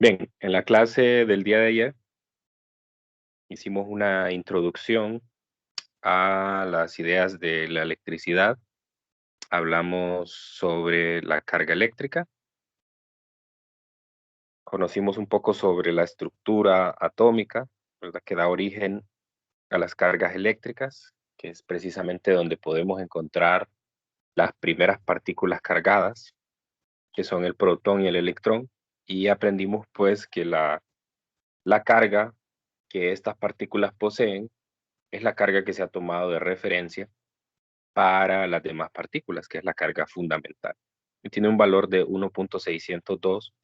Bien, en la clase del día de ayer hicimos una introducción a las ideas de la electricidad. Hablamos sobre la carga eléctrica, conocimos un poco sobre la estructura atómica, ¿verdad? Que da origen a las cargas eléctricas, que es precisamente donde podemos encontrar las primeras partículas cargadas, que son el protón y el electrón. Y aprendimos pues que la carga que estas partículas poseen es la carga que se ha tomado de referencia para las demás partículas, que es la carga fundamental. Y tiene un valor de 1.602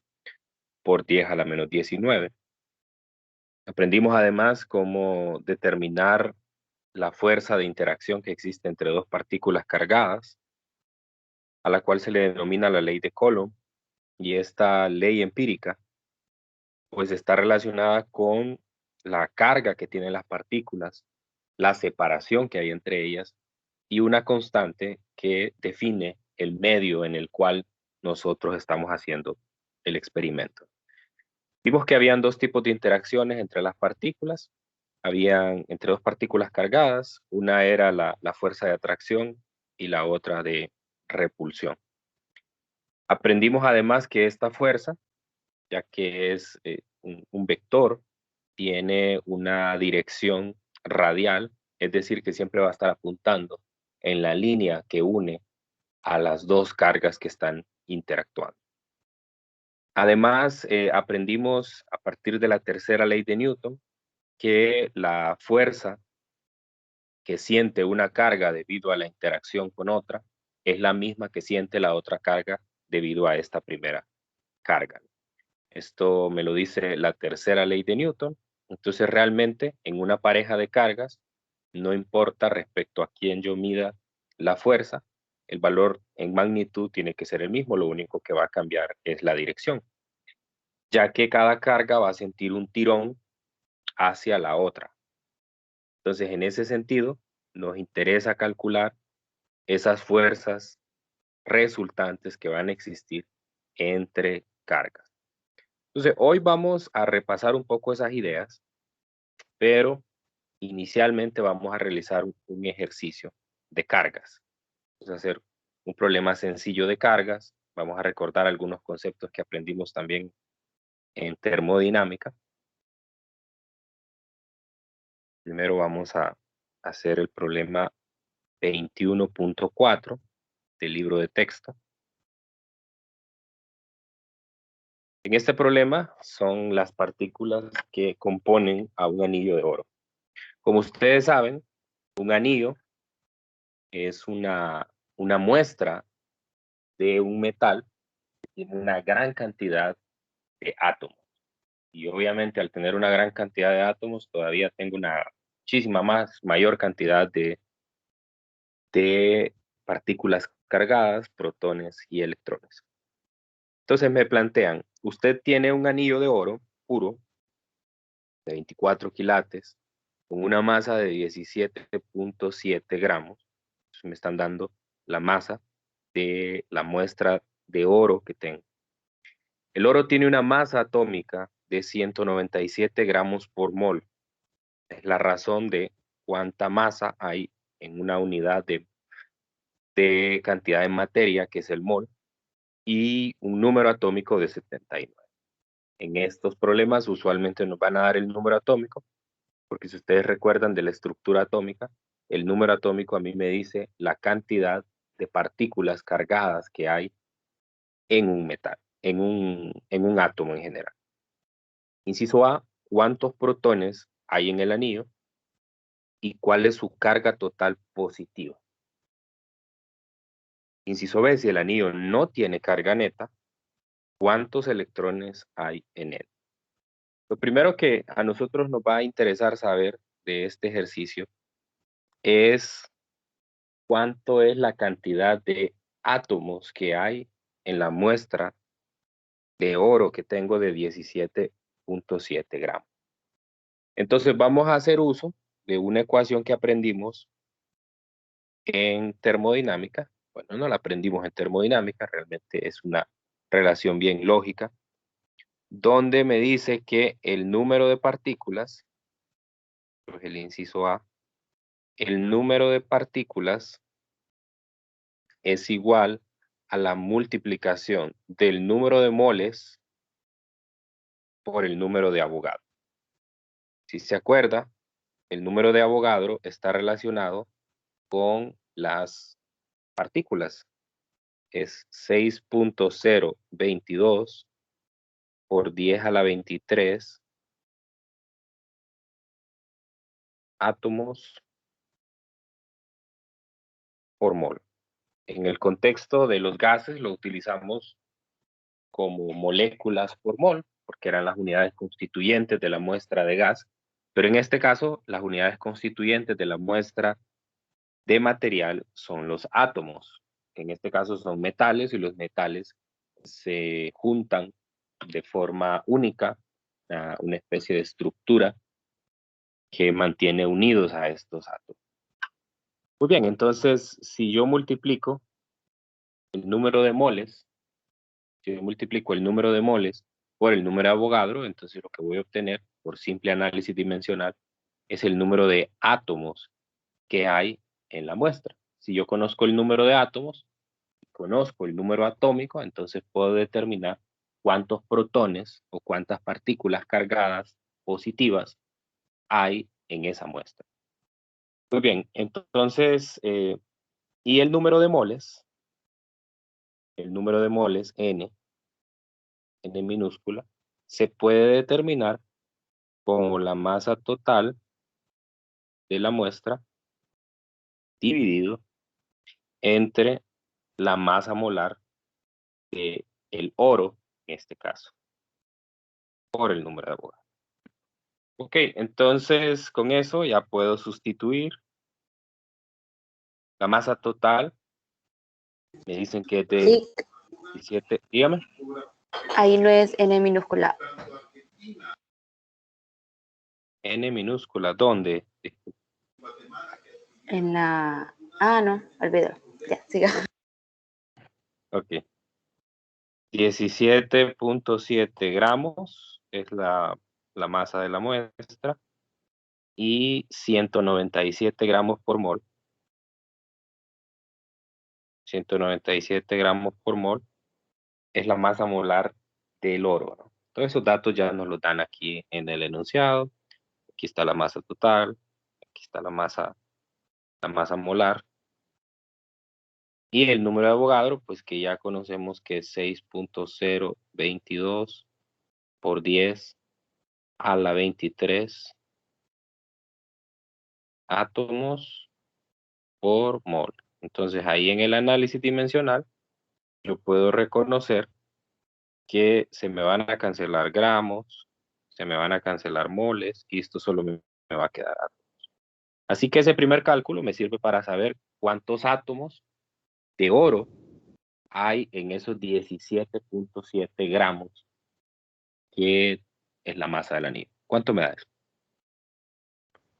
por 10 a la menos 19. Aprendimos además cómo determinar la fuerza de interacción que existe entre dos partículas cargadas, a la cual se le denomina la ley de Coulomb, y esta ley empírica pues está relacionada con la carga que tienen las partículas, la separación que hay entre ellas y una constante que define el medio en el cual nosotros estamos haciendo el experimento. Vimos que habían dos tipos de interacciones entre las partículas. Habían entre dos partículas cargadas, una era la fuerza de atracción y la otra de repulsión. Aprendimos además que esta fuerza, ya que es un vector, tiene una dirección radial, es decir, que siempre va a estar apuntando en la línea que une a las dos cargas que están interactuando. Además, aprendimos a partir de la tercera ley de Newton que la fuerza que siente una carga debido a la interacción con otra es la misma que siente la otra carga debido a esta primera carga. Esto me lo dice la tercera ley de Newton. Entonces, realmente, en una pareja de cargas, no importa respecto a quién yo mida la fuerza, el valor en magnitud tiene que ser el mismo, lo único que va a cambiar es la dirección, ya que cada carga va a sentir un tirón hacia la otra. Entonces, en ese sentido, nos interesa calcular esas fuerzas resultantes que van a existir entre cargas. Entonces, hoy vamos a repasar un poco esas ideas, pero inicialmente vamos a realizar un ejercicio de cargas. Vamos a hacer un problema sencillo de cargas. Vamos a recordar algunos conceptos que aprendimos también en termodinámica. Primero vamos a hacer el problema 21.4 del libro de texto. En este problema son las partículas que componen a un anillo de oro. Como ustedes saben, un anillo es una muestra de un metal que tiene una gran cantidad de átomos. Y obviamente al tener una gran cantidad de átomos, todavía tengo una muchísima mayor cantidad de partículas cargadas, protones y electrones. Entonces me plantean, usted tiene un anillo de oro puro de 24 quilates con una masa de 17.7 gramos. Entonces me están dando la masa de la muestra de oro que tengo. El oro tiene una masa atómica de 197 gramos por mol. Es la razón de cuánta masa hay en una unidad de cantidad de materia, que es el mol, y un número atómico de 79. En estos problemas usualmente nos van a dar el número atómico, porque si ustedes recuerdan de la estructura atómica, el número atómico a mí me dice la cantidad de partículas cargadas que hay en un metal, en un átomo en general. Inciso A, ¿cuántos protones hay en el anillo y cuál es su carga total positiva? Inciso B, si el anillo no tiene carga neta, ¿cuántos electrones hay en él? Lo primero que a nosotros nos va a interesar saber de este ejercicio es cuánto es la cantidad de átomos que hay en la muestra de oro que tengo de 17.7 gramos. Entonces vamos a hacer uso de una ecuación que aprendimos en termodinámica. Bueno, no la aprendimos en termodinámica, realmente es una relación bien lógica. donde me dice que el número de partículas, pues el inciso A, el número de partículas es igual a la multiplicación del número de moles por el número de Avogadro. Si se acuerda, el número de Avogadro está relacionado con las partículas. Es 6.022 por 10 a la 23 átomos por mol. En el contexto de los gases lo utilizamos como moléculas por mol, porque eran las unidades constituyentes de la muestra de gas, pero en este caso las unidades constituyentes de la muestra de material son los átomos. En este caso son metales y los metales se juntan de forma única, una especie de estructura que mantiene unidos a estos átomos. Muy bien, entonces si yo multiplico el número de moles, si yo multiplico el número de moles por el número de Avogadro, entonces lo que voy a obtener por simple análisis dimensional es el número de átomos que hay en la muestra. Si yo conozco el número de átomos, conozco el número atómico, entonces puedo determinar cuántos protones o cuántas partículas cargadas positivas hay en esa muestra. Muy bien, entonces, y el número de moles, N minúscula, se puede determinar como la masa total de la muestra dividido entre la masa molar de el oro, en este caso, por el número de Avogadro. Ok, entonces con eso ya puedo sustituir la masa total. Me dicen que es de Sí, 17, dígame. ahí no es N minúscula. N minúscula, ¿dónde? En la... Ah, no, olvídalo. Ya, siga. Ok. 17.7 gramos es la masa de la muestra y 197 gramos por mol. 197 gramos por mol es la masa molar del oro, ¿no? Todos esos datos ya nos los dan aquí en el enunciado. Aquí está la masa total, aquí está la masa molar. Y el número de Avogadro, pues que ya conocemos que es 6.022 por 10 a la 23 átomos por mol. Entonces ahí en el análisis dimensional yo puedo reconocer que se me van a cancelar gramos, se me van a cancelar moles y esto solo me va a quedar átomos. Así que ese primer cálculo me sirve para saber cuántos átomos de oro hay en esos 17.7 gramos que es la masa del anillo. ¿Cuánto me da eso?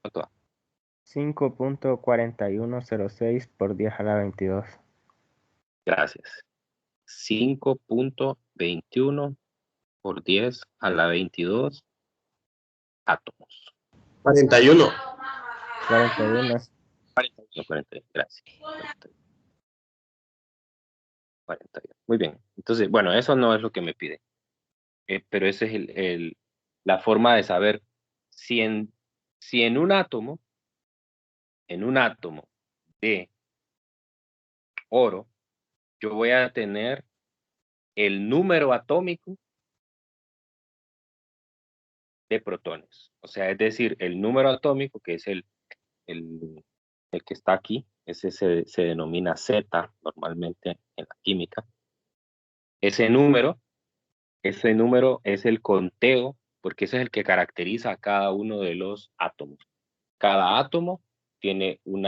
¿Cuánto da? 5.4106 por 10 a la 22. Gracias. 5.21 por 10 a la 22 átomos. 41. 41. No, 40, gracias. 41. Muy bien. Entonces, bueno, eso no es lo que me pide. Pero esa es la forma de saber si en un átomo de oro, yo voy a tener el número atómico de protones. O sea, es decir, el número atómico, que es el que está aquí, ese se denomina Z normalmente en la química. Ese número es el conteo, porque ese es el que caracteriza a cada uno de los átomos. Cada átomo tiene un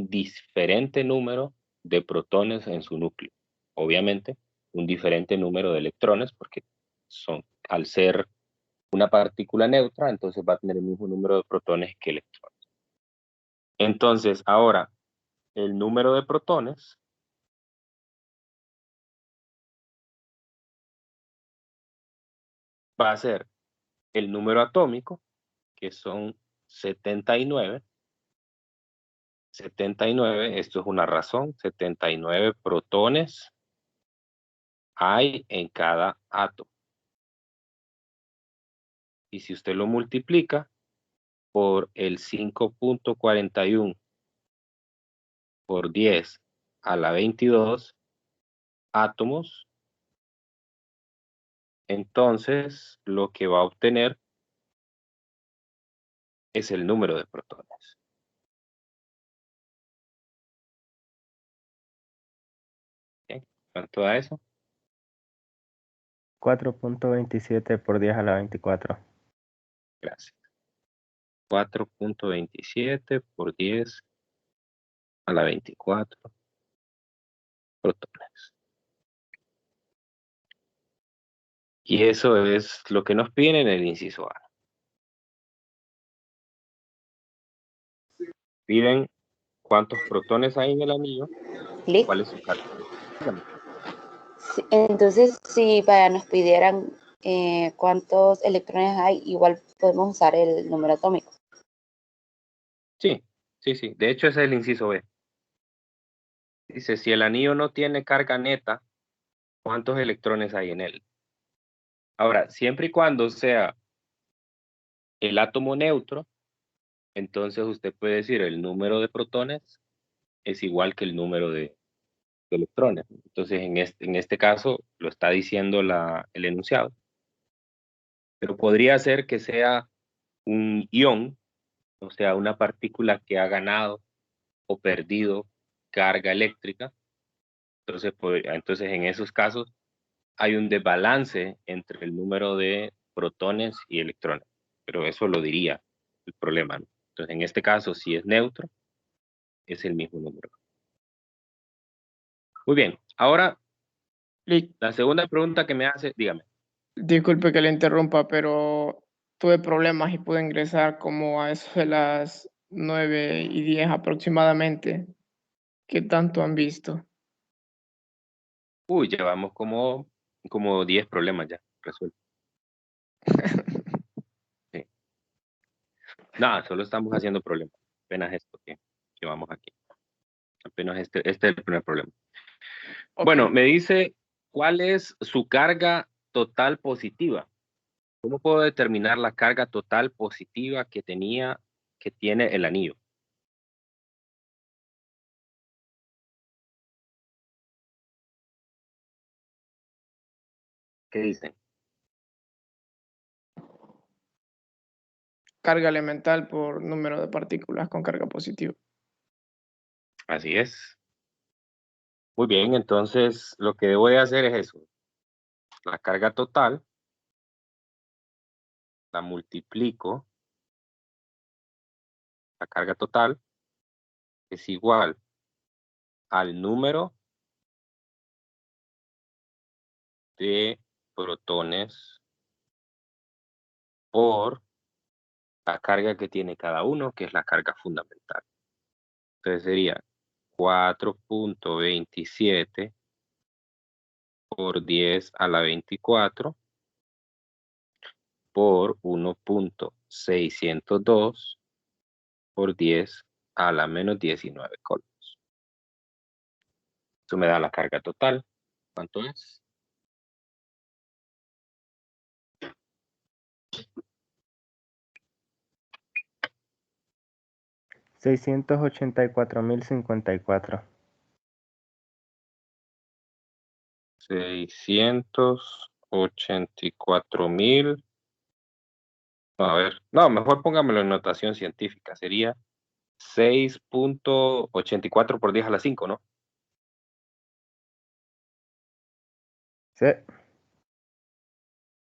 diferente número de protones en su núcleo. Obviamente, un diferente número de electrones, porque al ser una partícula neutra, entonces va a tener el mismo número de protones que electrones. Entonces, ahora, el número de protones va a ser el número atómico, que son 79. 79, esto es una razón, 79 protones hay en cada átomo. Y si usted lo multiplica por el 5.41 por 10 a la 22 átomos, entonces lo que va a obtener es el número de protones. ¿Bien? ¿Cuánto da eso? 4.27 por 10 a la 24. Gracias. 4.27 por 10 a la 24 protones. Y eso es lo que nos piden en el inciso A. Piden cuántos protones hay en el anillo, Listo. cuál es su carga. Dígame. Sí, entonces, si vaya, nos pidieran cuántos electrones hay, igual podemos usar el número atómico. Sí, sí, sí. De hecho, ese es el inciso B. Dice, si el anillo no tiene carga neta, ¿cuántos electrones hay en él? Ahora, siempre y cuando sea el átomo neutro, entonces usted puede decir el número de protones es igual que el número de electrones. Entonces, en este caso, lo está diciendo el enunciado. Pero podría ser que sea un ion, o sea, una partícula que ha ganado o perdido carga eléctrica. Entonces, en esos casos, hay un desbalance entre el número de protones y electrones. Pero eso lo diría el problema, ¿no? Entonces, en este caso, si es neutro, es el mismo número. Muy bien. Ahora, Lic, la segunda pregunta que me hace, dígame. disculpe que le interrumpa, pero tuve problemas y pude ingresar como a eso de las 9:10 aproximadamente. ¿Qué tanto han visto? Uy, llevamos como 10 problemas ya resueltos. Sí. Nada, solo estamos haciendo problemas. Apenas esto que vamos aquí. Apenas este es el primer problema. Ok. Bueno, me dice, ¿cuál es su carga total positiva? ¿Cómo puedo determinar la carga total positiva que tiene el anillo? ¿Qué dicen? Carga elemental por número de partículas con carga positiva. Así es. Muy bien, entonces lo que voy a hacer es eso. La carga total la multiplico. La carga total es igual al número de protones por la carga que tiene cada uno, que es la carga fundamental. Entonces sería 4.27 por 10 a la 24 por 1.602 por 10 a la menos 19 coulombs. Eso me da la carga total. ¿Cuánto es? $684.054. 684.000. A ver, no, mejor póngamelo en notación científica. Sería 6.84 por 10 a la 5, ¿no? Sí.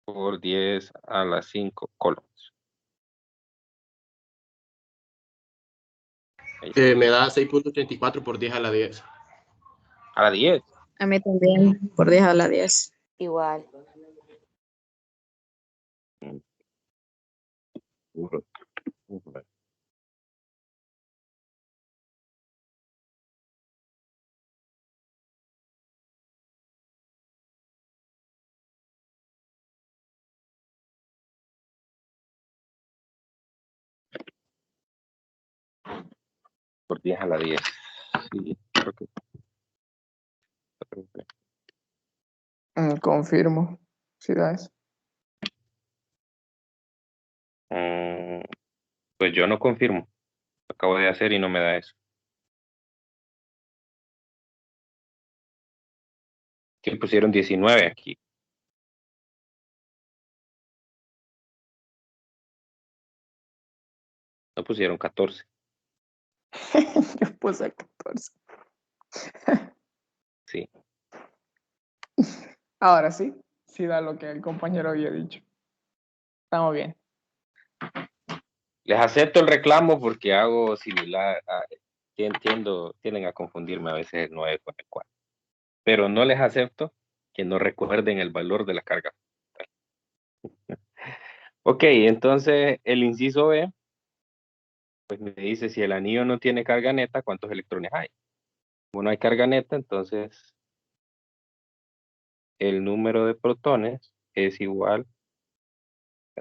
Por 10 a la 5 coulombs. Ahí está. Me da 6.84 por 10 a la 10. A la 10. A mí también, por 10 a la 10. Igual. Ujú. Ujú. por 10 a la 10. Sí, creo que... Confirmo. Sí da eso. Pues yo no confirmo. Lo acabo de hacer y no me da eso. Que pusieron 19 aquí. No pusieron 14. Yo puse 14. Sí. Ahora sí. Sí da lo que el compañero había dicho. Estamos bien. Les acepto el reclamo porque hago similar. Tienden a confundirme a veces el 9 con el 4. Pero no les acepto que no recuerden el valor de la carga. Ok, entonces el inciso B, pues me dice si el anillo no tiene carga neta, ¿cuántos electrones hay? Como no hay carga neta, entonces el número de protones es igual,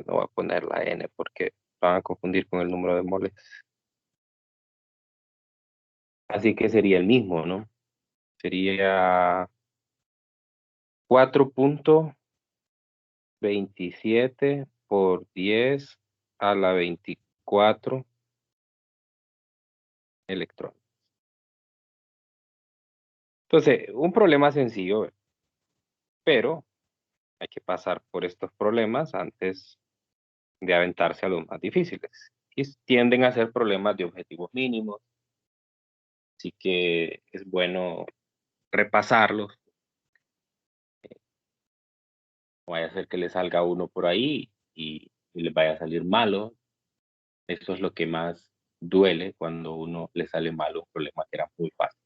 no voy a poner la N porque van a confundir con el número de moles. Así que sería el mismo, ¿no? Sería 4.27 por 10 a la 24 electrones. Entonces, un problema sencillo, pero hay que pasar por estos problemas antes de aventarse a los más difíciles. Y tienden a ser problemas de objetivos mínimos, así que es bueno repasarlos. No vaya a ser que le salga uno por ahí y les vaya a salir malo. Eso es lo que más duele cuando uno le sale malo un problema que era muy fácil.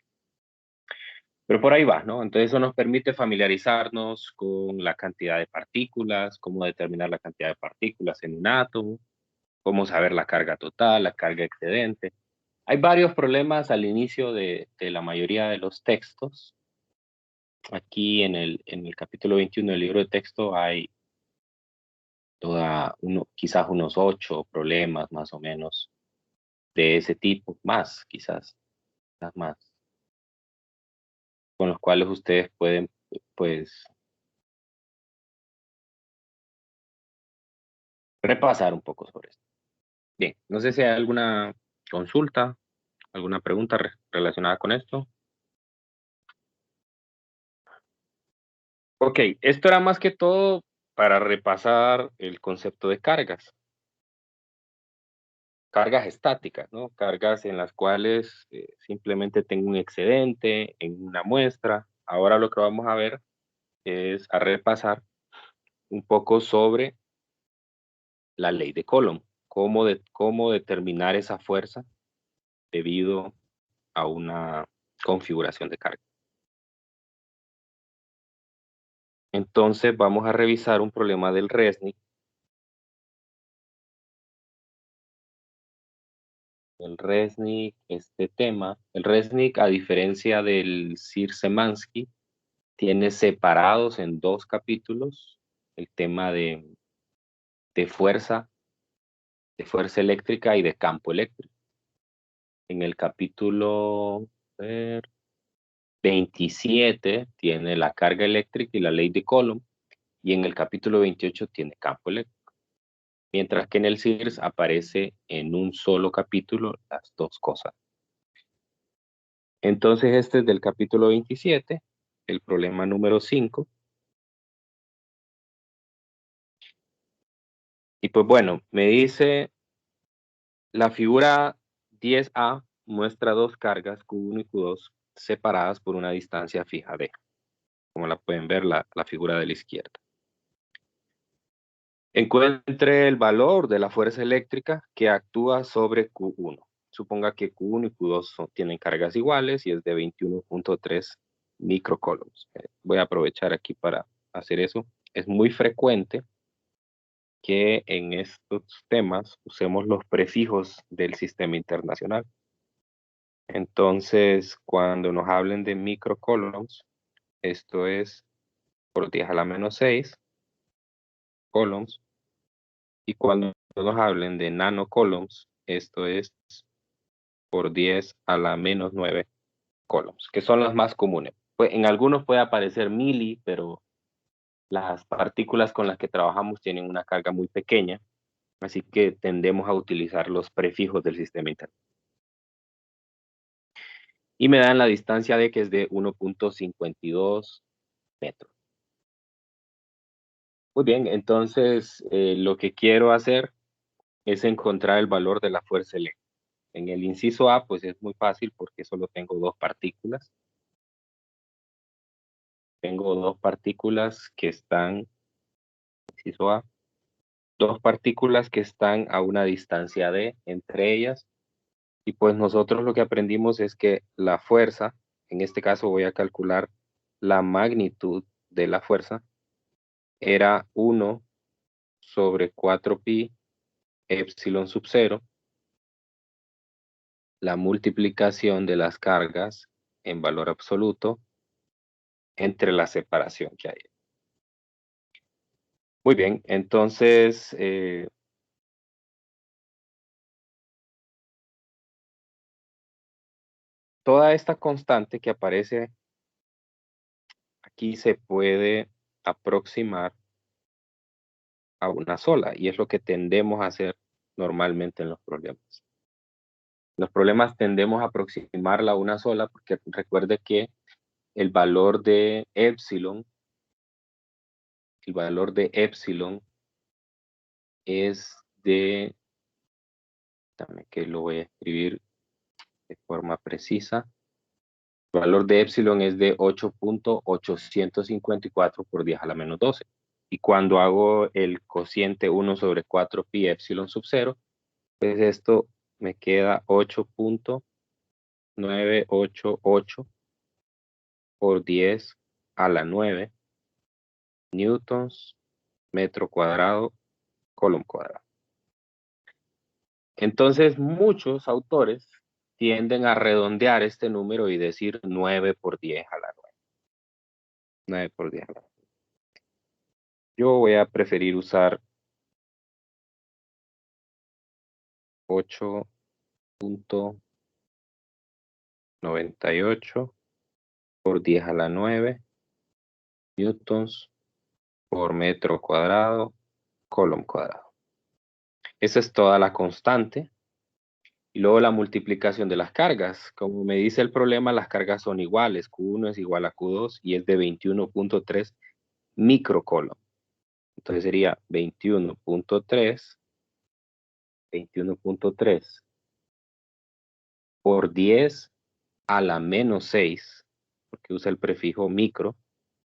Pero por ahí va, ¿no? Entonces eso nos permite familiarizarnos con la cantidad de partículas, cómo determinar la cantidad de partículas en un átomo, cómo saber la carga total, la carga excedente. Hay varios problemas al inicio de la mayoría de los textos. Aquí en el capítulo 21 del libro de texto hay quizás unos 8 problemas más o menos de ese tipo, más quizás más, con los cuales ustedes pueden, pues, repasar un poco sobre esto. Bien, no sé si hay alguna consulta, alguna pregunta relacionada con esto. Ok, esto era más que todo para repasar el concepto de cargas. Cargas estáticas, ¿no? Cargas en las cuales simplemente tengo un excedente en una muestra. Ahora lo que vamos a ver es a repasar un poco sobre la ley de Coulomb, cómo determinar esa fuerza debido a una configuración de carga. Entonces vamos a revisar un problema del Resnick. El Resnick, este tema, el Resnick, a diferencia del Szyr-Szymanski, tiene separados en 2 capítulos el tema de fuerza eléctrica y de campo eléctrico. En el capítulo 27 tiene la carga eléctrica y la ley de Coulomb, y en el capítulo 28 tiene campo eléctrico. Mientras que en el CIRS aparece en un solo capítulo las 2 cosas. Entonces este es del capítulo 27, el problema número 5. Y pues bueno, me dice la figura 10A muestra 2 cargas Q1 y Q2 separadas por una distancia fija D, como la pueden ver la figura de la izquierda. Encuentre el valor de la fuerza eléctrica que actúa sobre Q1. Suponga que Q1 y Q2 tienen cargas iguales y es de 21.3 microcoulombs. Voy a aprovechar aquí para hacer eso. Es muy frecuente que en estos temas usemos los prefijos del sistema internacional. Entonces, cuando nos hablen de microcoulombs, esto es por 10 a la menos 6 coulombs. Y cuando nos hablen de nanocoulombs, esto es por 10 a la menos 9 coulombs, que son las más comunes. Pues en algunos puede aparecer milli, pero las partículas con las que trabajamos tienen una carga muy pequeña, así que tendemos a utilizar los prefijos del sistema interno. Y me dan la distancia D, que es de 1.52 metros. Muy bien, entonces lo que quiero hacer es encontrar el valor de la fuerza eléctrica. En el inciso A, pues es muy fácil porque solo tengo dos partículas. Tengo dos partículas que están, inciso A, dos partículas que están a una distancia D entre ellas. Y pues nosotros lo que aprendimos es que la fuerza, en este caso voy a calcular la magnitud de la fuerza, era 1 sobre 4pi epsilon sub 0, la multiplicación de las cargas en valor absoluto entre la separación que hay. Muy bien, entonces toda esta constante que aparece aquí se puede aproximar a una sola, y es lo que tendemos a hacer normalmente en los problemas. Los problemas tendemos a aproximarla a una sola porque recuerde que el valor de epsilon es de, dame que lo voy a escribir de forma precisa. El valor de epsilon es de 8.854 por 10 a la menos 12. Y cuando hago el cociente 1 sobre 4 pi epsilon sub 0, pues esto me queda 8.988 por 10 a la 9 newtons metro cuadrado coulomb cuadrado. Entonces muchos autores tienden a redondear este número y decir 9 por 10 a la 9. 9 por 10 a la 9. Yo voy a preferir usar 8.98 por 10 a la 9 newtons por metro cuadrado coulomb cuadrado. Esa es toda la constante. Y luego la multiplicación de las cargas. Como me dice el problema, las cargas son iguales. Q1 es igual a Q2 y es de 21.3 microcoulomb. Entonces sería 21.3 por 10 a la menos 6, porque usa el prefijo micro,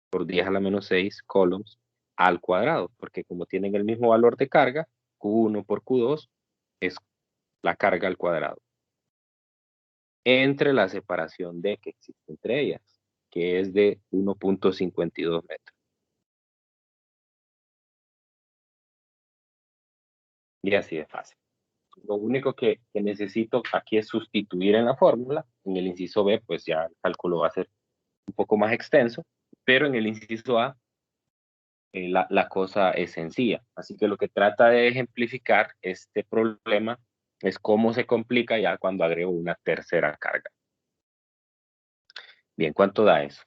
por 10 a la menos 6 coulombs al cuadrado, porque como tienen el mismo valor de carga, Q1 por Q2 es la carga al cuadrado, entre la separación D que existe entre ellas, que es de 1.52 metros. Y así de fácil. Lo único que necesito aquí es sustituir en la fórmula. En el inciso B, pues ya el cálculo va a ser un poco más extenso, pero en el inciso A, la cosa es sencilla. Así que lo que trata de ejemplificar este problema es cómo se complica ya cuando agrego una tercera carga. Bien, ¿cuánto da eso?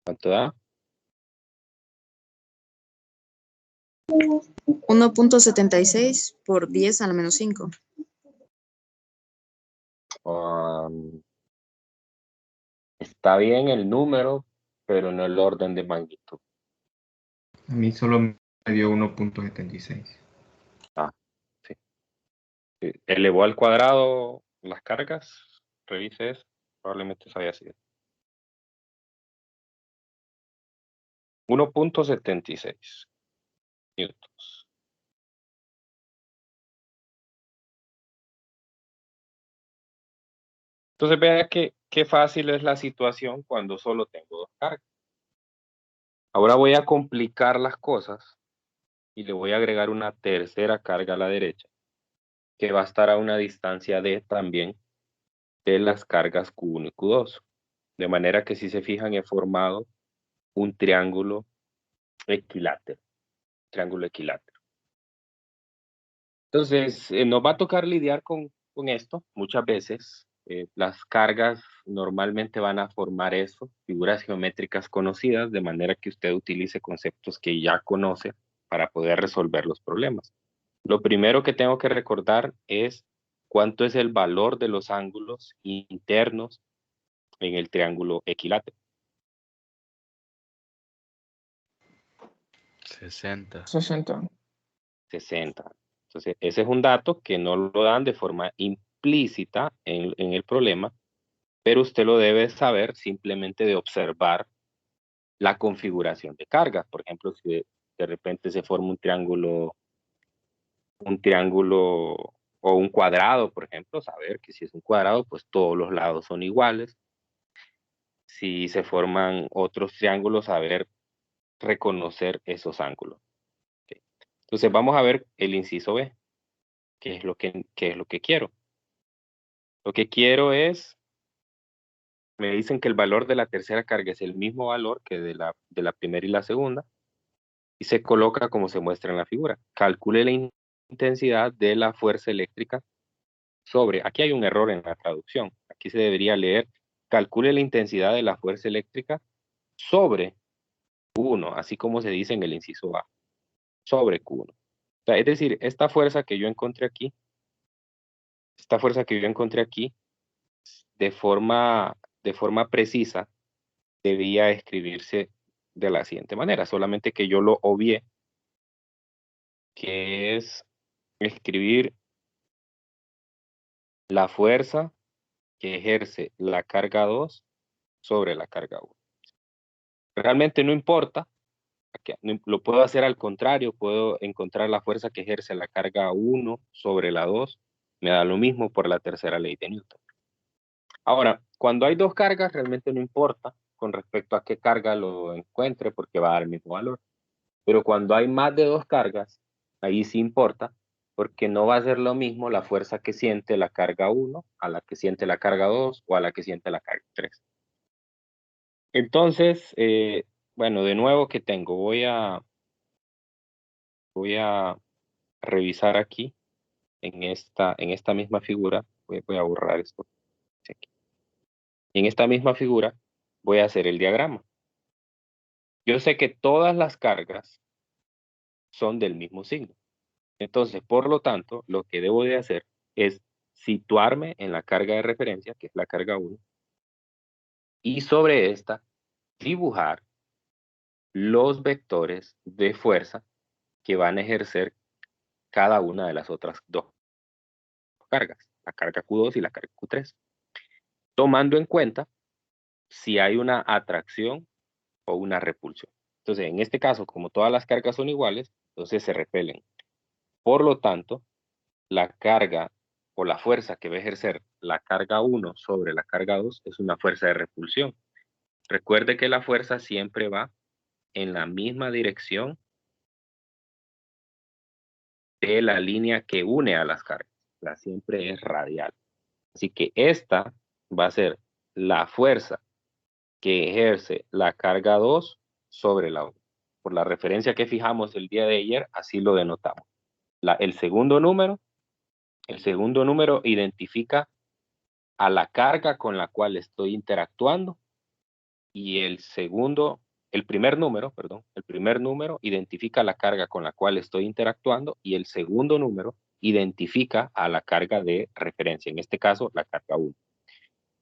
¿Cuánto da? 1.76 por 10 a la menos 5. Está bien el número, pero no el orden de magnitud. A mí solo me dio 1.76. Ah, sí. Elevó al cuadrado las cargas. Revise eso. Probablemente eso haya sido. 1.76 newtons. Entonces vea qué fácil es la situación cuando solo tengo dos cargas. Ahora voy a complicar las cosas y le voy a agregar una tercera carga a la derecha, que va a estar a una distancia de también de las cargas Q1 y Q2. De manera que si se fijan he formado un triángulo equilátero. Entonces, nos va a tocar lidiar con esto muchas veces. Las cargas normalmente van a formar eso, figuras geométricas conocidas, de manera que usted utilice conceptos que ya conoce para poder resolver los problemas. Lo primero que tengo que recordar es cuánto es el valor de los ángulos internos en el triángulo equilátero. 60. 60. 60. Entonces, ese es un dato que no lo dan de forma implícita en el problema, pero usted lo debe saber simplemente de observar la configuración de cargas. Por ejemplo, si de repente se forma un triángulo o un cuadrado, por ejemplo, saber que si es un cuadrado, pues todos los lados son iguales. Si se forman otros triángulos, saber reconocer esos ángulos. Okay. Entonces, vamos a ver el inciso B. ¿Qué es lo que quiero? Lo que quiero es, me dicen que el valor de la tercera carga es el mismo valor que de la primera y la segunda, y se coloca como se muestra en la figura. Calcule la intensidad de la fuerza eléctrica sobre, aquí hay un error en la traducción, aquí se debería leer, calcule la intensidad de la fuerza eléctrica sobre Q1, así como se dice en el inciso A, sobre Q1. O sea, es decir, esta fuerza que yo encontré aquí, de forma precisa, debía escribirse de la siguiente manera, solamente que yo lo obvié, que es escribir la fuerza que ejerce la carga 2 sobre la carga 1. Realmente no importa, lo puedo hacer al contrario, puedo encontrar la fuerza que ejerce la carga 1 sobre la 2, me da lo mismo por la tercera ley de Newton. Ahora, cuando hay dos cargas, realmente no importa con respecto a qué carga lo encuentre, porque va a dar el mismo valor. Pero cuando hay más de dos cargas, ahí sí importa, porque no va a ser lo mismo la fuerza que siente la carga 1 a la que siente la carga 2 o a la que siente la carga 3. Entonces, bueno, de nuevo, ¿qué tengo? Voy a revisar aquí, en esta misma figura, voy a borrar esto. Aquí. En esta misma figura voy a hacer el diagrama. Yo sé que todas las cargas son del mismo signo. Entonces, por lo tanto, lo que debo de hacer es situarme en la carga de referencia, que es la carga 1, y sobre esta dibujar los vectores de fuerza que van a ejercer cada una de las otras dos cargas, la carga Q2 y la carga Q3, tomando en cuenta si hay una atracción o una repulsión. Entonces, en este caso, como todas las cargas son iguales, entonces se repelen. Por lo tanto, la carga o la fuerza que va a ejercer la carga 1 sobre la carga 2 es una fuerza de repulsión. Recuerde que la fuerza siempre va en la misma dirección de la línea que une a las cargas. La siempre es radial. Así que esta va a ser la fuerza que ejerce la carga 2 sobre la 1. Por la referencia que fijamos el día de ayer, así lo denotamos. El segundo número identifica a la carga con la cual estoy interactuando y el primer número identifica la carga con la cual estoy interactuando y el segundo número identifica a la carga de referencia, en este caso la carga 1.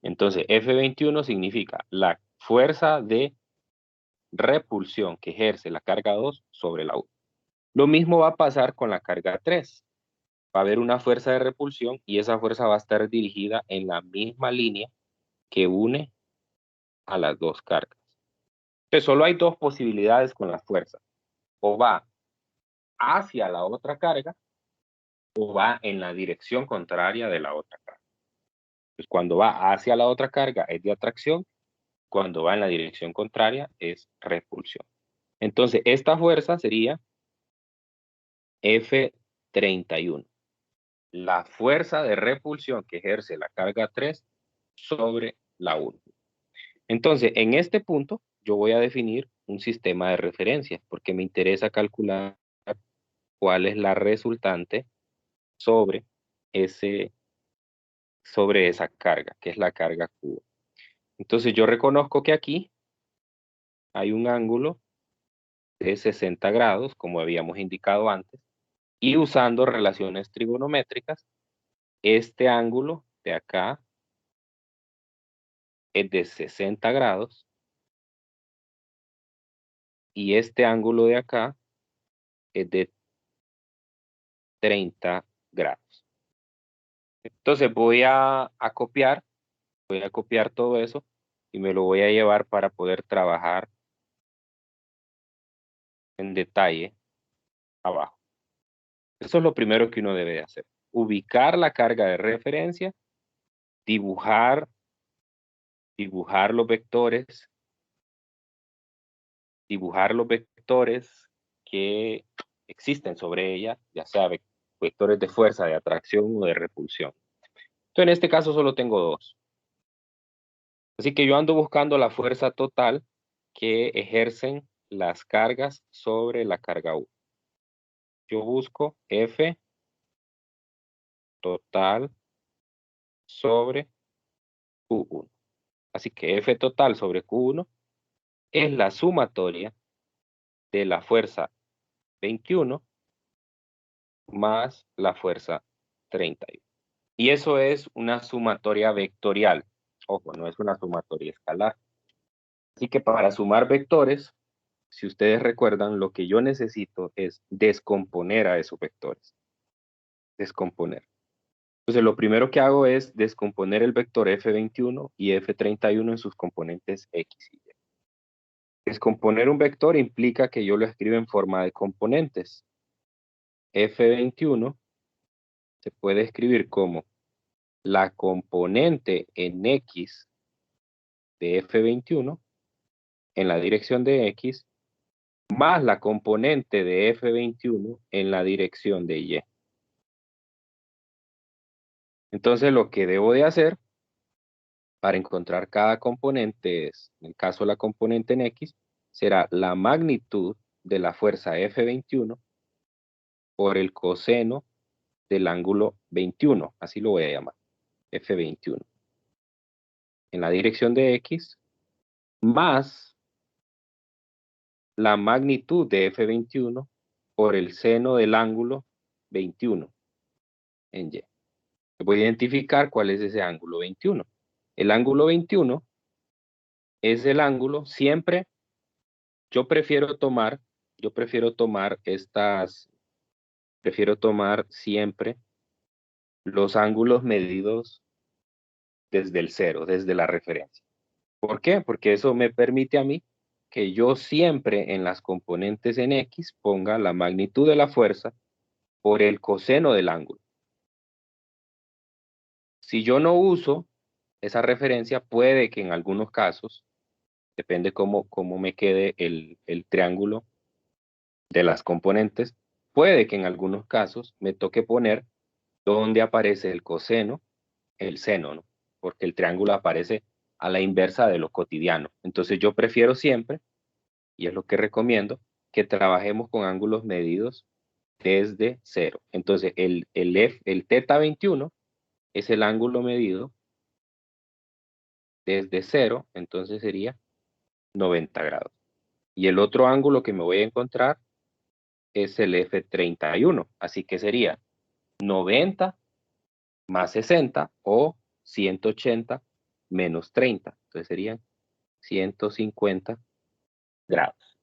Entonces F21 significa la fuerza de repulsión que ejerce la carga 2 sobre la 1. Lo mismo va a pasar con la carga 3. Va a haber una fuerza de repulsión y esa fuerza va a estar dirigida en la misma línea que une a las dos cargas. Entonces, solo hay dos posibilidades con la fuerza. O va hacia la otra carga, o va en la dirección contraria de la otra carga. Pues cuando va hacia la otra carga es de atracción, cuando va en la dirección contraria es repulsión. Entonces, esta fuerza sería F31. La fuerza de repulsión que ejerce la carga 3 sobre la 1. Entonces, en este punto, yo voy a definir un sistema de referencia, porque me interesa calcular cuál es la resultante sobre esa carga, que es la carga Q. Entonces, yo reconozco que aquí hay un ángulo de 60 grados, como habíamos indicado antes, y usando relaciones trigonométricas, este ángulo de acá es de 60 grados y este ángulo de acá es de 30 grados. Entonces voy a copiar todo eso y me lo voy a llevar para poder trabajar en detalle abajo. Eso es lo primero que uno debe de hacer. Ubicar la carga de referencia, dibujar los vectores, que existen sobre ella, ya sea vectores de fuerza, de atracción o de repulsión. Entonces, en este caso solo tengo dos. Así que yo ando buscando la fuerza total que ejercen las cargas sobre la carga U. Yo busco F total sobre Q1. Así que F total sobre Q1 es la sumatoria de la fuerza 21 más la fuerza 31. Y eso es una sumatoria vectorial. Ojo, no es una sumatoria escalar. Así que para sumar vectores, si ustedes recuerdan, lo que yo necesito es descomponer a esos vectores. Descomponer. Entonces, lo primero que hago es descomponer el vector F21 y F31 en sus componentes X y Y. Descomponer un vector implica que yo lo escribo en forma de componentes. F21 se puede escribir como la componente en X de F21 en la dirección de X más la componente de F21 en la dirección de Y. Entonces lo que debo de hacer para encontrar cada componente es, en el caso de la componente en X, será la magnitud de la fuerza F21 por el coseno del ángulo 21, así lo voy a llamar, F21. En la dirección de X, más la magnitud de F21 por el seno del ángulo 21 en Y. Voy a identificar cuál es ese ángulo 21. El ángulo 21 es el ángulo siempre, yo prefiero tomar siempre los ángulos medidos desde el cero, desde la referencia. ¿Por qué? Porque eso me permite a mí que yo siempre en las componentes en X ponga la magnitud de la fuerza por el coseno del ángulo. Si yo no uso esa referencia, puede que en algunos casos, depende cómo me quede el triángulo de las componentes, puede que en algunos casos me toque poner donde aparece el coseno, el seno, ¿no? Porque el triángulo aparece a la inversa de lo cotidiano. Entonces yo prefiero siempre, y es lo que recomiendo, que trabajemos con ángulos medidos desde cero. Entonces el θ 21 es el ángulo medido desde cero, entonces sería 90 grados. Y el otro ángulo que me voy a encontrar es el F31, así que sería 90 más 60 o 180 menos 30, entonces serían 150 grados.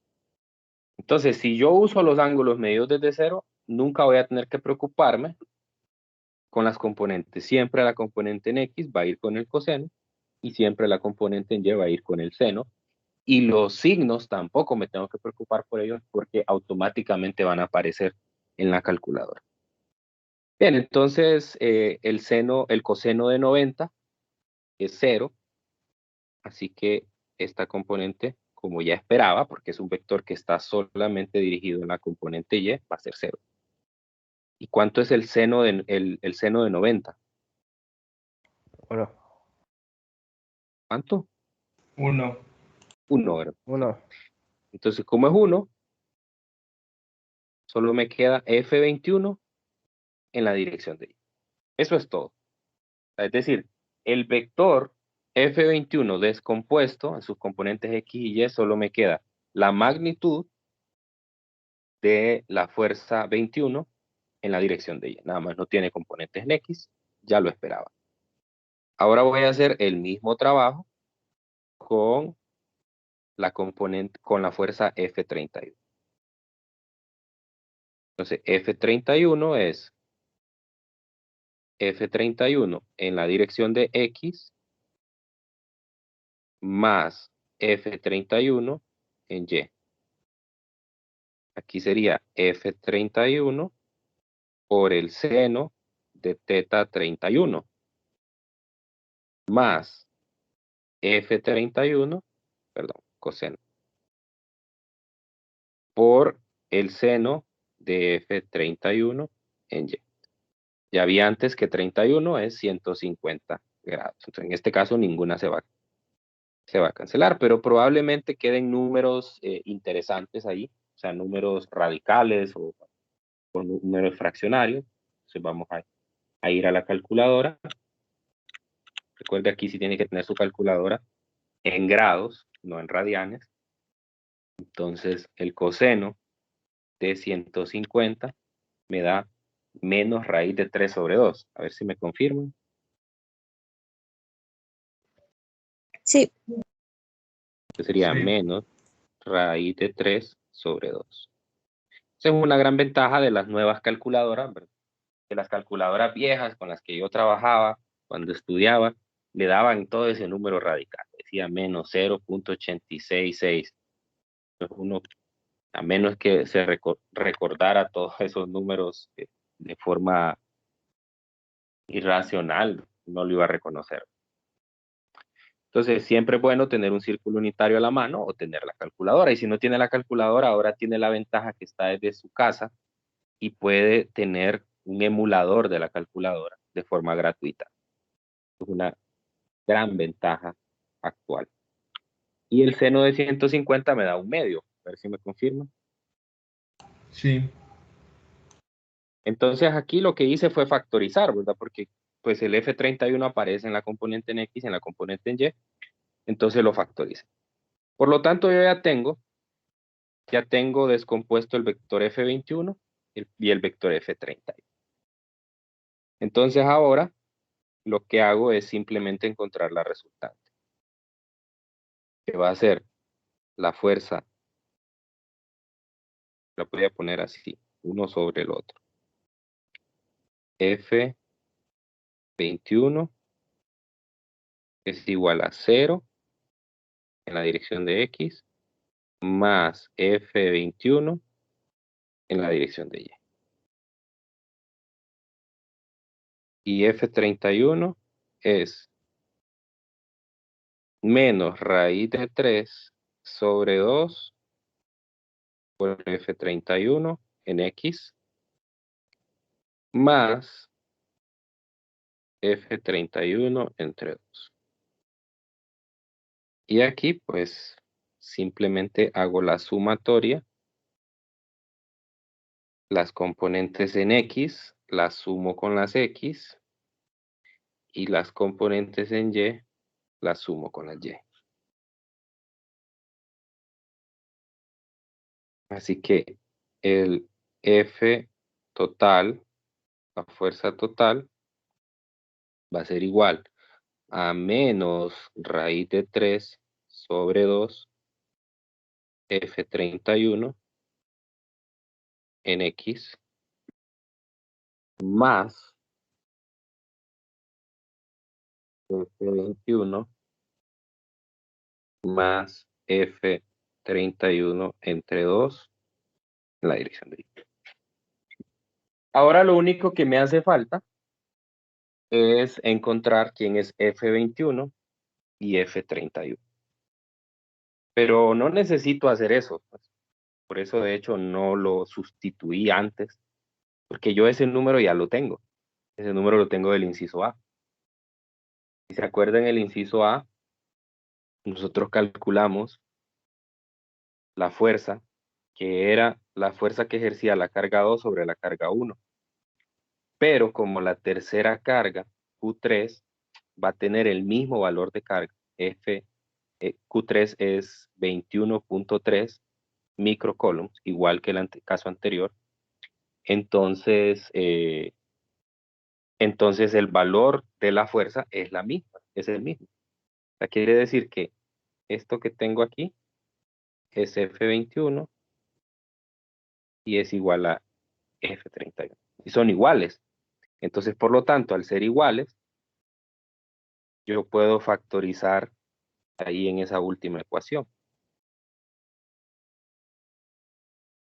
Entonces, si yo uso los ángulos medidos desde cero, nunca voy a tener que preocuparme con las componentes. Siempre la componente en X va a ir con el coseno y siempre la componente en Y va a ir con el seno. Y los signos tampoco me tengo que preocupar por ellos porque automáticamente van a aparecer en la calculadora. Bien, entonces el coseno de 90 es 0, así que esta componente, como ya esperaba, porque es un vector que está solamente dirigido en la componente Y, va a ser 0. ¿Y cuánto es el seno el seno de 90? 1. ¿Cuánto? 1. 1, ¿verdad? 1. Entonces, como es 1, solo me queda F21 en la dirección de Y. Eso es todo. Es decir, el vector F21 descompuesto en sus componentes X y Y solo me queda la magnitud de la fuerza 21 en la dirección de Y. Nada más no tiene componentes en X, ya lo esperaba. Ahora voy a hacer el mismo trabajo con la componente, con la fuerza F31. Entonces, F31 es F31 en la dirección de X más F31 en Y. Aquí sería F31 por el seno de teta 31 más F31, perdón, coseno, por el seno de F31 en Y. Ya había antes que 31 es 150 grados. Entonces, en este caso ninguna se va a cancelar, pero probablemente queden números interesantes ahí, o sea, números radicales o números fraccionarios. Entonces vamos a ir a la calculadora. Recuerde, aquí sí tiene que tener su calculadora en grados, no en radianes. Entonces el coseno de 150 me da menos raíz de 3 sobre 2. A ver si me confirman. Sí, Entonces sería Sí. menos raíz de 3 sobre 2. Esa es una gran ventaja de las nuevas calculadoras, ¿verdad? Que las calculadoras viejas con las que yo trabajaba cuando estudiaba, le daban todo ese número radical. Decía menos 0.866. Entonces uno, a menos que se recordara todos esos números de forma irracional, no lo iba a reconocer. Entonces, siempre es bueno tener un círculo unitario a la mano o tener la calculadora. Y si no tiene la calculadora, ahora tiene la ventaja que está desde su casa y puede tener un emulador de la calculadora de forma gratuita. Es una gran ventaja actual. Y el seno de 150 me da un medio. A ver si me confirma. Sí. Entonces, aquí lo que hice fue factorizar, ¿verdad? Porque pues el F31 aparece en la componente en X, en la componente en Y. Entonces lo factorice. Por lo tanto, yo ya tengo descompuesto el vector F21 y el vector F30. Entonces ahora lo que hago es simplemente encontrar la resultante, que va a ser la fuerza, la voy a poner así, uno sobre el otro. F21 es igual a 0 en la dirección de X más F21 en la dirección de Y. Y F31 es menos raíz de 3 sobre 2 por F31 en X más F31 entre 2. Y aquí pues simplemente hago la sumatoria, las componentes en X las sumo con las X y las componentes en Y las sumo con las Y. Así que el F total, la fuerza total, va a ser igual a menos raíz de 3 sobre 2 F31 en X más F21 más F31 entre 2 en la dirección de Y. Ahora lo único que me hace falta es encontrar quién es F21 y F31. Pero no necesito hacer eso. Por eso, de hecho, no lo sustituí antes, porque yo ese número ya lo tengo. Ese número lo tengo del inciso A. Si se acuerdan, el inciso A, nosotros calculamos la fuerza, que era la fuerza que ejercía la carga 2 sobre la carga 1. Pero como la tercera carga, Q3, va a tener el mismo valor de carga, Q3 es 21.3 microcoulombs, igual que el caso anterior. Entonces el valor de la fuerza es la misma, es el mismo. O sea, quiere decir que esto que tengo aquí es F21 y es igual a F31. Y son iguales. Entonces, por lo tanto, al ser iguales, yo puedo factorizar ahí en esa última ecuación.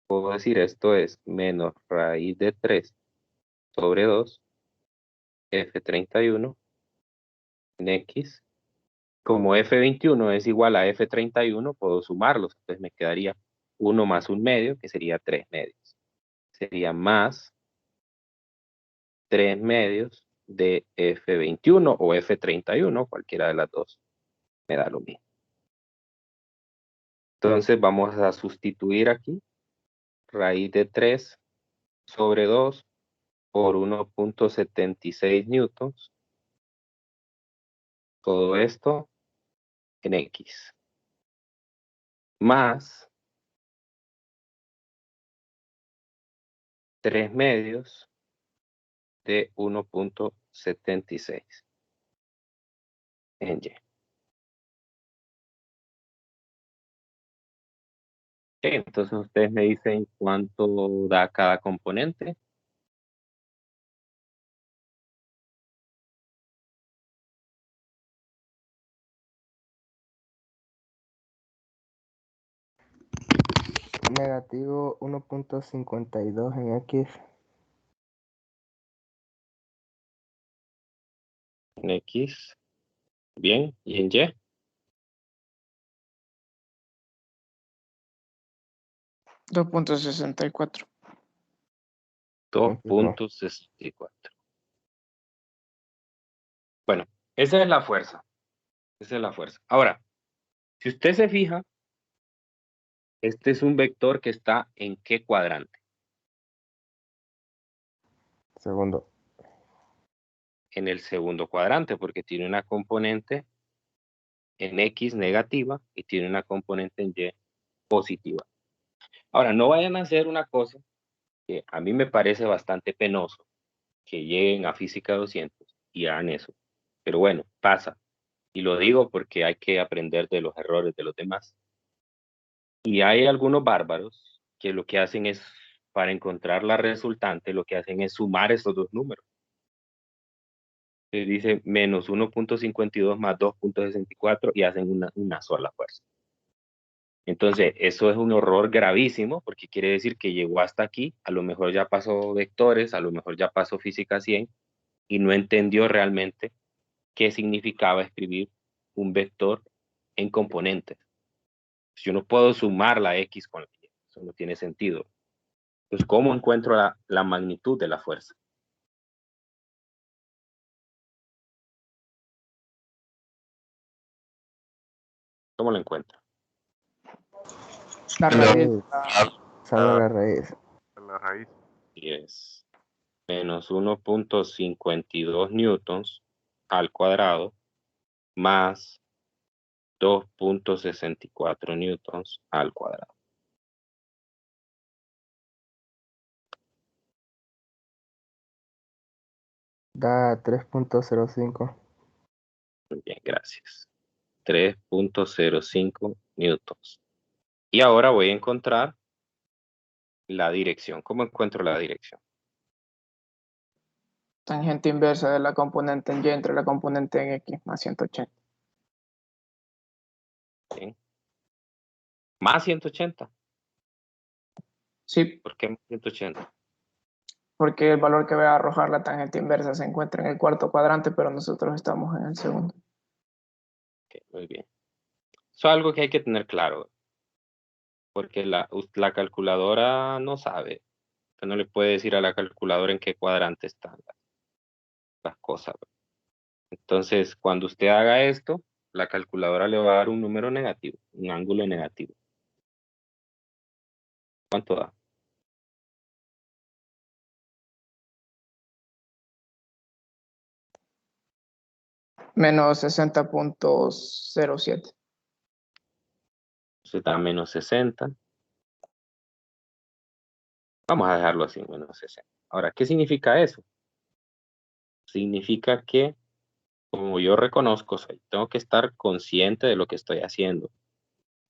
Puedo decir esto es menos raíz de 3 sobre 2 F31 en X. Como F21 es igual a F31, puedo sumarlos. Entonces me quedaría 1 más 1 medio, que sería 3 medios. Sería más 3 medios de F21 o F31, cualquiera de las dos. Me da lo mismo. Entonces vamos a sustituir aquí raíz de 3 sobre 2 por 1.76 newtons. Todo esto en X. Más 3 medios de 1.76 en Y. Entonces ustedes me dicen cuánto da cada componente. Negativo 1.52 en X. En X. Bien. ¿Y en Y? $2.64. 2.64. Bueno, esa es la fuerza. Esa es la fuerza. Ahora, si usted se fija, este es un vector que está en ¿qué cuadrante? Segundo. En el segundo cuadrante, porque tiene una componente en X negativa y tiene una componente en Y positiva. Ahora, no vayan a hacer una cosa que a mí me parece bastante penoso, que lleguen a física 200 y hagan eso. Pero bueno, pasa. Y lo digo porque hay que aprender de los errores de los demás. Y hay algunos bárbaros que lo que hacen es, para encontrar la resultante, lo que hacen es sumar esos dos números. Se dice menos 1.52 más 2.64 y hacen una sola fuerza. Entonces, eso es un error gravísimo porque quiere decir que llegó hasta aquí, a lo mejor ya pasó vectores, a lo mejor ya pasó física 100 y no entendió realmente qué significaba escribir un vector en componentes. Yo no puedo sumar la X con la Y, eso no tiene sentido. Entonces, ¿cómo encuentro la magnitud de la fuerza? ¿Cómo lo encuentro? La raíz. Salvo la raíz. La raíz. Y es menos 1.52 newtons al cuadrado más 2.64 newtons al cuadrado. Da 3.05. Muy bien, gracias. 3.05 newtons. Y ahora voy a encontrar la dirección. ¿Cómo encuentro la dirección? Tangente inversa de la componente en Y entre la componente en X más 180. Bien. Más 180. Sí, ¿Por qué más 180? porque el valor que va a arrojar la tangente inversa se encuentra en el cuarto cuadrante, pero nosotros estamos en el segundo. Ok, muy bien. Eso es algo que hay que tener claro, porque la calculadora no sabe. Usted no le puede decir a la calculadora en qué cuadrante están las cosas. Entonces, cuando usted haga esto, la calculadora le va a dar un número negativo, un ángulo negativo. ¿Cuánto da? Menos 60.07. Se da menos 60. Vamos a dejarlo así, menos 60. Ahora, ¿qué significa eso? Significa que, como yo reconozco, tengo que estar consciente de lo que estoy haciendo.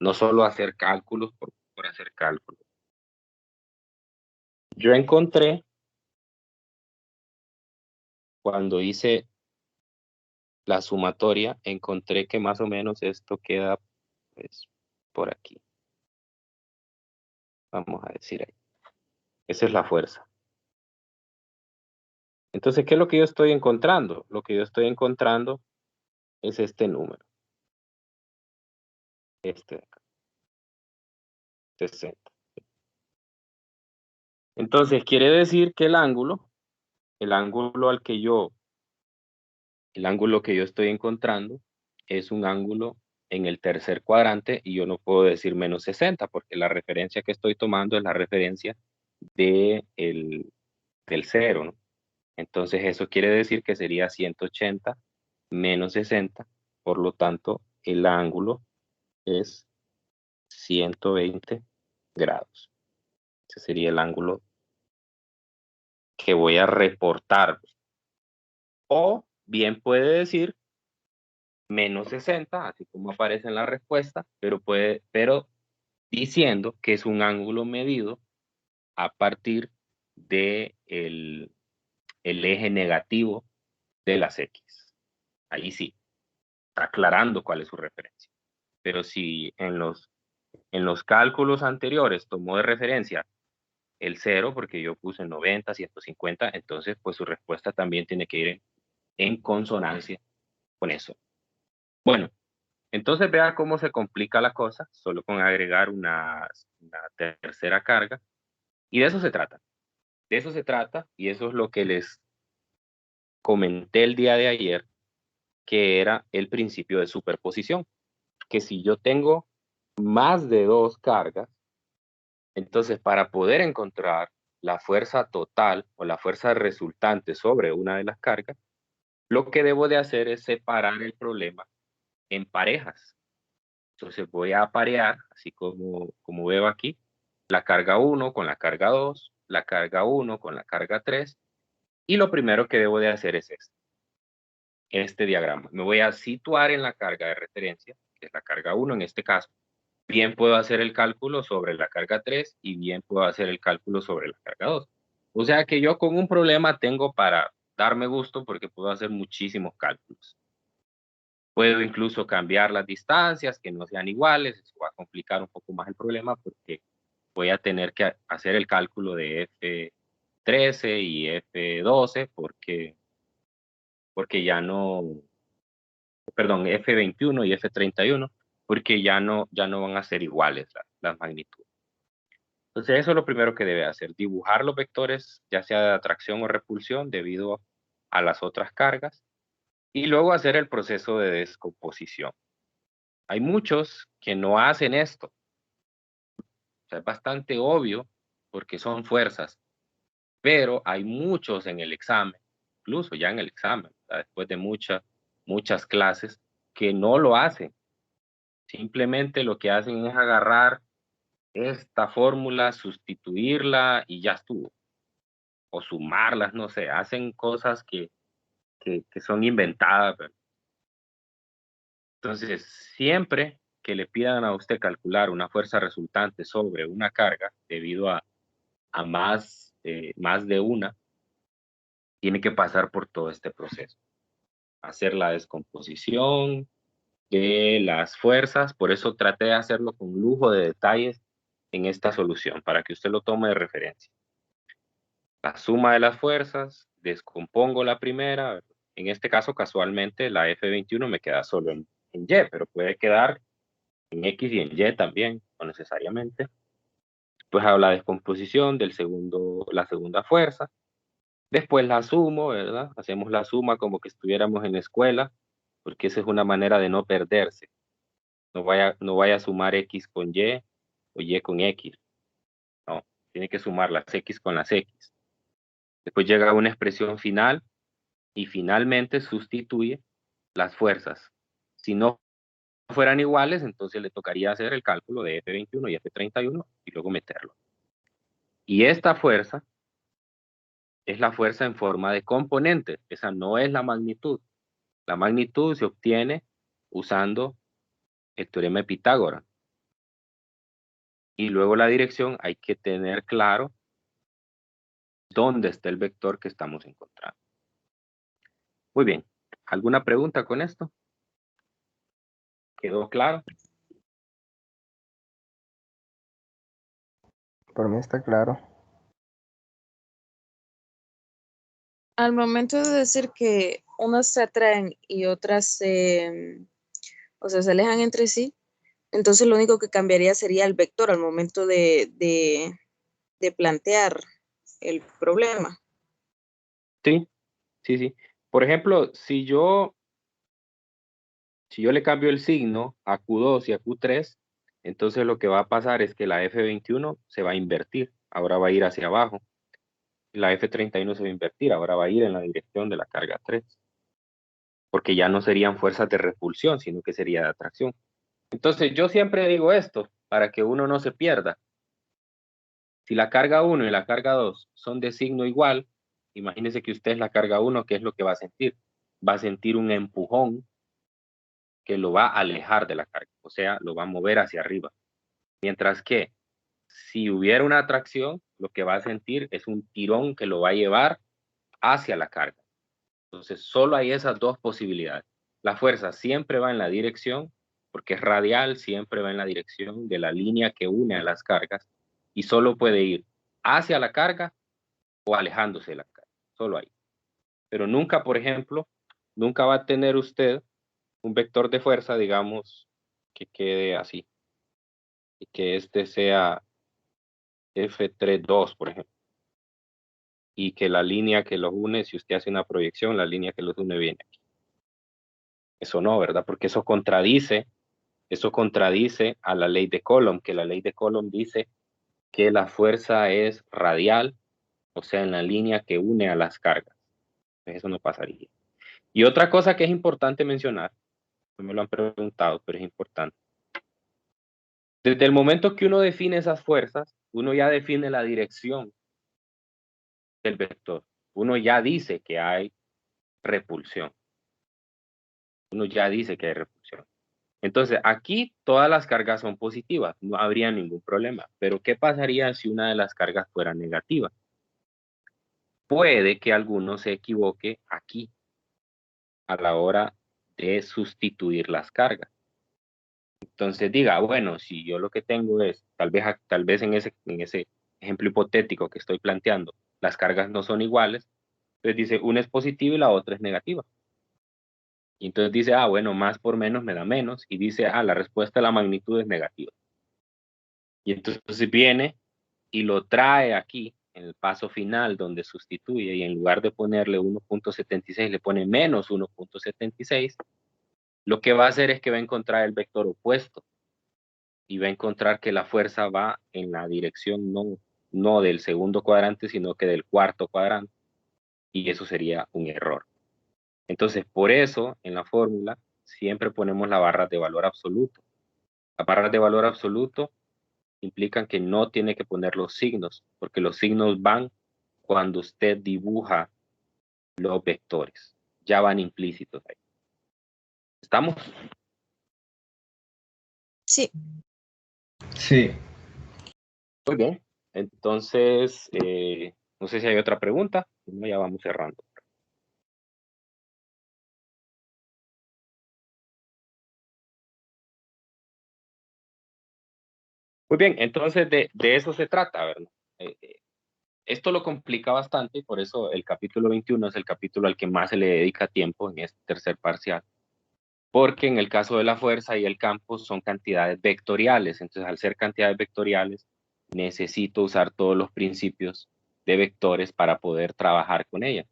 No solo hacer cálculos por hacer cálculos. Yo encontré, cuando hice la sumatoria, encontré que más o menos esto queda, pues, por aquí. Vamos a decir ahí. Esa es la fuerza. Entonces, ¿qué es lo que yo estoy encontrando? Lo que yo estoy encontrando es este número. Este de acá. 60. Entonces, quiere decir que el ángulo que yo estoy encontrando es un ángulo en el tercer cuadrante y yo no puedo decir menos 60 porque la referencia que estoy tomando es la referencia del 0, ¿no? Entonces eso quiere decir que sería 180 menos 60, por lo tanto el ángulo es 120 grados. Ese sería el ángulo que voy a reportar. O bien puede decir menos 60, así como aparece en la respuesta, pero diciendo que es un ángulo medido a partir de el eje negativo de las X. Ahí sí, está aclarando cuál es su referencia. Pero si en los cálculos anteriores tomó de referencia el 0, porque yo puse 90, 150, entonces pues su respuesta también tiene que ir en consonancia con eso. Bueno, entonces vea cómo se complica la cosa, solo con agregar una tercera carga. Y de eso se trata. De eso se trata y eso es lo que les comenté el día de ayer, que era el principio de superposición. Que si yo tengo más de dos cargas, entonces para poder encontrar la fuerza total o la fuerza resultante sobre una de las cargas, lo que debo de hacer es separar el problema en parejas. Entonces voy a aparear, así como veo aquí, la carga 1 con la carga 2, la carga 1 con la carga 3, y lo primero que debo de hacer es este diagrama. Me voy a situar en la carga de referencia, que es la carga 1 en este caso. Bien puedo hacer el cálculo sobre la carga 3 y bien puedo hacer el cálculo sobre la carga 2. O sea que yo con un problema tengo para darme gusto porque puedo hacer muchísimos cálculos. Puedo incluso cambiar las distancias, que no sean iguales, eso va a complicar un poco más el problema porque voy a tener que hacer el cálculo de F13 y F12 porque ya no, perdón, F21 y F31, porque ya no van a ser iguales las magnitudes. Entonces eso es lo primero que debe hacer, dibujar los vectores, ya sea de atracción o repulsión, debido a las otras cargas, y luego hacer el proceso de descomposición. Hay muchos que no hacen esto. O sea, es bastante obvio porque son fuerzas, pero hay muchos en el examen, incluso ya en el examen, o sea, después de muchas clases, que no lo hacen. Simplemente lo que hacen es agarrar esta fórmula, sustituirla y ya estuvo. O sumarlas, no sé, hacen cosas que son inventadas. ¿Verdad? Entonces, siempre que le pidan a usted calcular una fuerza resultante sobre una carga debido a más de una, tiene que pasar por todo este proceso. Hacer la descomposición, de las fuerzas, por eso traté de hacerlo con lujo de detalles en esta solución, para que usted lo tome de referencia. La suma de las fuerzas, descompongo la primera, en este caso casualmente la F21 me queda solo en Y, pero puede quedar en X y en Y también, no necesariamente. Pues hago la descomposición del la segunda fuerza, después la sumo, ¿verdad? Hacemos la suma como que estuviéramos en la escuela, porque esa es una manera de no perderse. No vaya a sumar X con Y o Y con X. No, tiene que sumar las X con las X. Después llega una expresión final y finalmente sustituye las fuerzas. Si no fueran iguales, entonces le tocaría hacer el cálculo de F21 y F31 y luego meterlo. Y esta fuerza es la fuerza en forma de componente. Esa no es la magnitud. La magnitud se obtiene usando el teorema de Pitágoras. Y luego la dirección hay que tener claro dónde está el vector que estamos encontrando. Muy bien. ¿Alguna pregunta con esto? ¿Quedó claro? Por mí está claro. Al momento de decir que unas se atraen y otras se alejan entre sí, entonces lo único que cambiaría sería el vector al momento de plantear el problema. Sí, sí, sí. Por ejemplo, si yo le cambio el signo a Q2 y a Q3, entonces lo que va a pasar es que la F21 se va a invertir. Ahora va a ir hacia abajo. La F31 se va a invertir. Ahora va a ir en la dirección de la carga 3. Porque ya no serían fuerzas de repulsión, sino que sería de atracción. Entonces yo siempre digo esto, para que uno no se pierda. Si la carga 1 y la carga 2 son de signo igual, imagínese que usted es la carga 1, ¿qué es lo que va a sentir? Va a sentir un empujón que lo va a alejar de la carga, o sea, lo va a mover hacia arriba. Mientras que si hubiera una atracción, lo que va a sentir es un tirón que lo va a llevar hacia la carga. Entonces, solo hay esas dos posibilidades. La fuerza siempre va en la dirección, porque es radial, siempre va en la dirección de la línea que une a las cargas, y solo puede ir hacia la carga o alejándose de la carga. Solo ahí. Pero nunca, por ejemplo, nunca va a tener usted un vector de fuerza, digamos, que quede así. Y que este sea F32, por ejemplo. Y que la línea que los une, si usted hace una proyección, la línea que los une viene aquí. Eso no, ¿verdad? Porque eso contradice a la ley de Coulomb, que la ley de Coulomb dice que la fuerza es radial, o sea, en la línea que une a las cargas. Eso no pasaría. Y otra cosa que es importante mencionar, no me lo han preguntado, pero es importante. Desde el momento que uno define esas fuerzas, uno ya define la dirección del vector. Uno ya dice que hay repulsión. Uno ya dice que hay repulsión. Entonces, aquí todas las cargas son positivas, no habría ningún problema. Pero, ¿qué pasaría si una de las cargas fuera negativa? Puede que alguno se equivoque aquí a la hora de sustituir las cargas. Entonces diga, bueno, si yo lo que tengo es, tal vez en ese ejemplo hipotético que estoy planteando, las cargas no son iguales, entonces dice, una es positiva y la otra es negativa. Y entonces dice, bueno, más por menos me da menos, y dice, la respuesta a la magnitud es negativa. Y entonces viene y lo trae aquí, en el paso final, donde sustituye, y en lugar de ponerle 1.76, le pone menos 1.76, lo que va a hacer es que va a encontrar el vector opuesto, y va a encontrar que la fuerza va en la dirección no del segundo cuadrante, sino que del cuarto cuadrante, y eso sería un error. Entonces, por eso, en la fórmula, siempre ponemos las barras de valor absoluto. Las barras de valor absoluto implican que no tiene que poner los signos, porque los signos van cuando usted dibuja los vectores. Ya van implícitos ahí. ¿Estamos? Sí. Sí. Muy bien. Entonces, no sé si hay otra pregunta. Si no, ya vamos cerrando. Muy bien, entonces de eso se trata, ¿verdad? Esto lo complica bastante y por eso el capítulo 21 es el capítulo al que más se le dedica tiempo en este tercer parcial. Porque en el caso de la fuerza y el campo son cantidades vectoriales. Entonces, al ser cantidades vectoriales, necesito usar todos los principios de vectores para poder trabajar con ellas.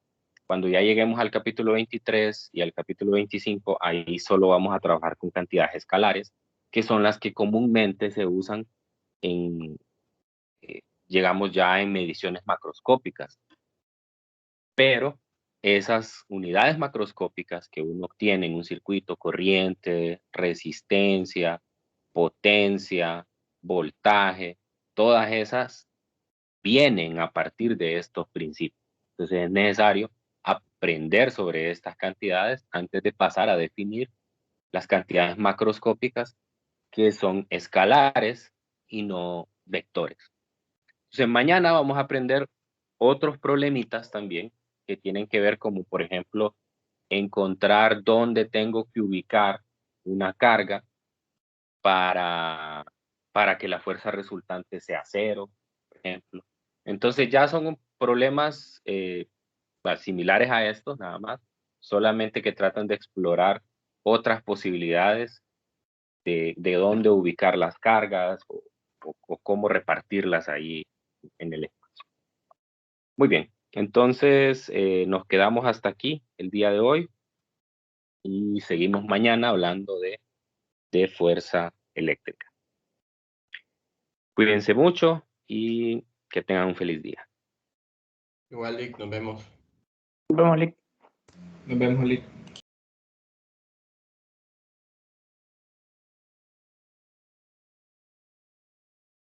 Cuando ya lleguemos al capítulo 23 y al capítulo 25, ahí solo vamos a trabajar con cantidades escalares, que son las que comúnmente se usan en, llegamos ya en mediciones macroscópicas. Pero esas unidades macroscópicas que uno obtiene en un circuito, corriente, resistencia, potencia, voltaje, todas esas vienen a partir de estos principios. Entonces es necesario aprender sobre estas cantidades antes de pasar a definir las cantidades macroscópicas que son escalares y no vectores. Entonces mañana vamos a aprender otros problemitas también que tienen que ver como, por ejemplo, encontrar dónde tengo que ubicar una carga para que la fuerza resultante sea cero, por ejemplo. Entonces ya son problemas similares a estos, nada más, solamente que tratan de explorar otras posibilidades de dónde ubicar las cargas o cómo repartirlas ahí en el espacio. Muy bien, entonces nos quedamos hasta aquí el día de hoy y seguimos mañana hablando de fuerza eléctrica. Cuídense mucho y que tengan un feliz día. Igual, Lick, nos vemos. Nos vemos, Lick. Nos vemos, Lick.